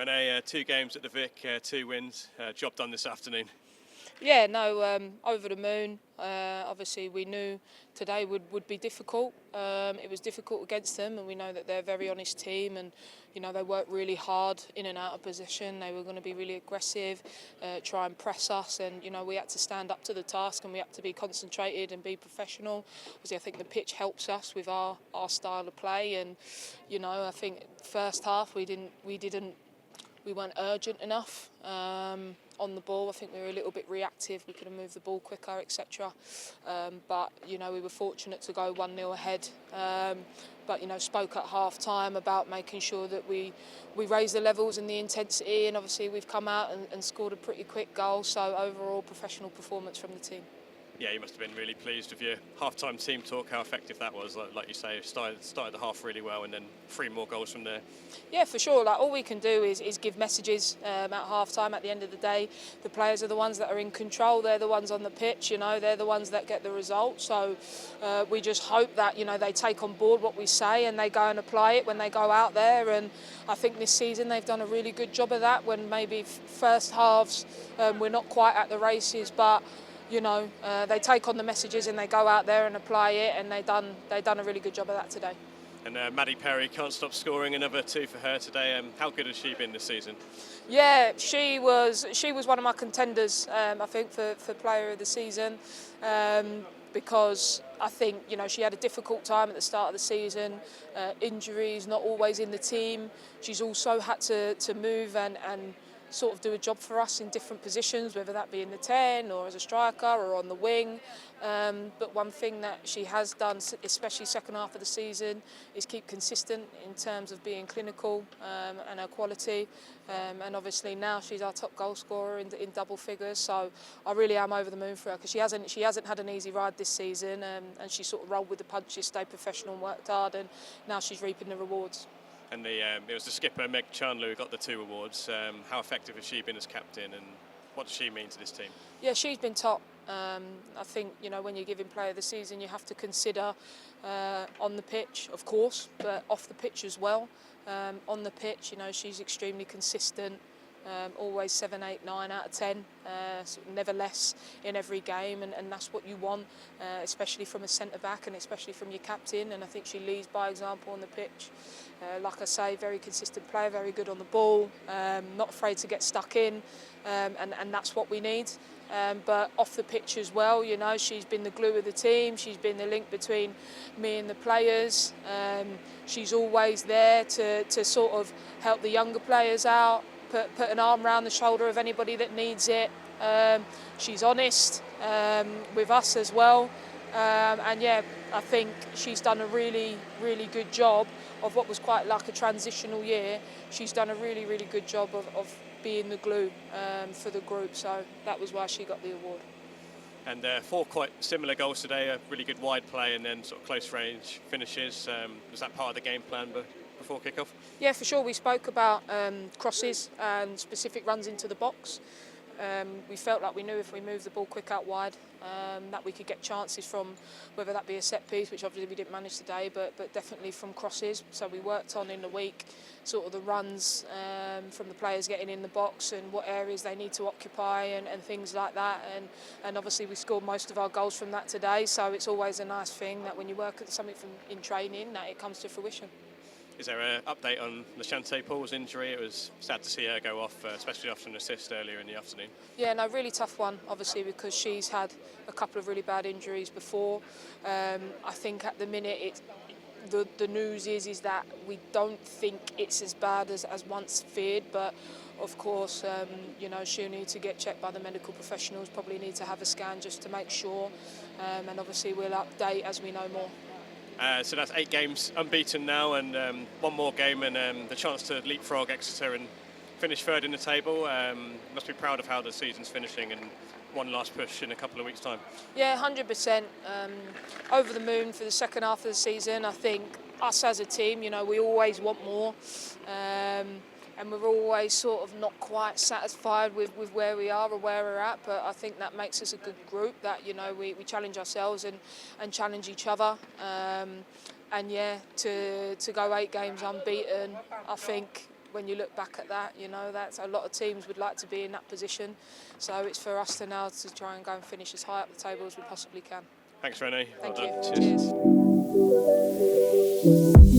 Renée, 2 games at the Vic, 2 wins, job done this afternoon. Yeah, no, over the moon. Obviously, we knew today would be difficult. It was difficult against them, and we know that they're a very honest team, and they work really hard in and out of position. They were going to be really aggressive, try and press us, and we had to stand up to the task, and we had to be concentrated and be professional. Obviously, I think the pitch helps us with our style of play, and I think first half we weren't urgent enough on the ball. I think we were a little bit reactive. We could have moved the ball quicker, etc. But we were fortunate to go 1-0 ahead. But spoke at half time about making sure that we raised the levels and the intensity, and obviously we've come out and scored a pretty quick goal. So overall, professional performance from the team. Yeah, you must have been really pleased with your half-time team talk, how effective that was. Like you say, started the half really well, and then 3 more goals from there. Yeah, for sure. All we can do is give messages at half-time. At the end of the day, the players are the ones that are in control. They're the ones on the pitch. They're the ones that get the result. So we just hope that they take on board what we say and they go and apply it when they go out there. And I think this season they've done a really good job of that. When maybe first halves we're not quite at the races, but they take on the messages and they go out there and apply it, and they've done a really good job of that today. And Maddie Perry can't stop scoring, another 2 for her today. How good has she been this season? Yeah, she was one of my contenders, I think, for player of the season, because I think she had a difficult time at the start of the season, injuries, not always in the team. She's also had to move and sort of do a job for us in different positions, whether that be in the 10 or as a striker or on the wing. But one thing that she has done, especially second half of the season, is keep consistent in terms of being clinical and her quality. And obviously now she's our top goal scorer in double figures. So I really am over the moon for her, because she hasn't had an easy ride this season, and she sort of rolled with the punches, stayed professional and worked hard, and now she's reaping the rewards. And it was the skipper, Meg Chandler, who got the 2 awards. How effective has she been as captain, and what does she mean to this team? Yeah, she's been top. I think, when you're giving player of the season, you have to consider on the pitch, of course, but off the pitch as well. On the pitch, she's extremely consistent. Always 7, 8, 9 out of 10, never less in every game, and that's what you want, especially from a centre-back and especially from your captain. And I think she leads by example on the pitch. Like I say, very consistent player, very good on the ball, not afraid to get stuck in, and that's what we need. But off the pitch as well, she's been the glue of the team. She's been the link between me and the players. She's always there to sort of help the younger players out, put an arm around the shoulder of anybody that needs it. She's honest with us as well. And yeah, I think she's done a really, really good job of what was quite like a transitional year. She's done a really, really good job of being the glue for the group. So that was why she got the award. And 4 quite similar goals today, a really good wide play and then sort of close range finishes. Was that part of the game plan before kick-off? Yeah, for sure. We spoke about crosses and specific runs into the box. We felt like we knew if we moved the ball quick out wide that we could get chances from, whether that be a set piece, which obviously we didn't manage today, but definitely from crosses. So we worked on in the week sort of the runs from the players getting in the box and what areas they need to occupy and things like that. And obviously we scored most of our goals from that today. So it's always a nice thing that when you work at something in training, that it comes to fruition. Is there an update on Lashante Paul's injury? It was sad to see her go off, especially after an assist earlier in the afternoon. Yeah, no, really tough one, obviously, because she's had a couple of really bad injuries before. I think at the minute the news is that we don't think it's as bad as once feared, but of course, she'll need to get checked by the medical professionals, probably need to have a scan just to make sure, and obviously we'll update as we know more. So that's 8 games unbeaten now, and 1 more game and the chance to leapfrog Exeter and finish 3rd in the table. Must be proud of how the season's finishing, and one last push in a couple of weeks' time. Yeah, 100%. Over the moon for the second half of the season. I think us as a team, we always want more. And we're always sort of not quite satisfied with where we are or where we're at, but I think that makes us a good group, that we challenge ourselves and challenge each other, and yeah, to go 8 games unbeaten, I think when you look back at that, you know, that's a lot of teams would like to be in that position. So it's for us to now to try and go and finish as high up the table as we possibly can. Thanks, Renée. Thank Well you. done. Cheers.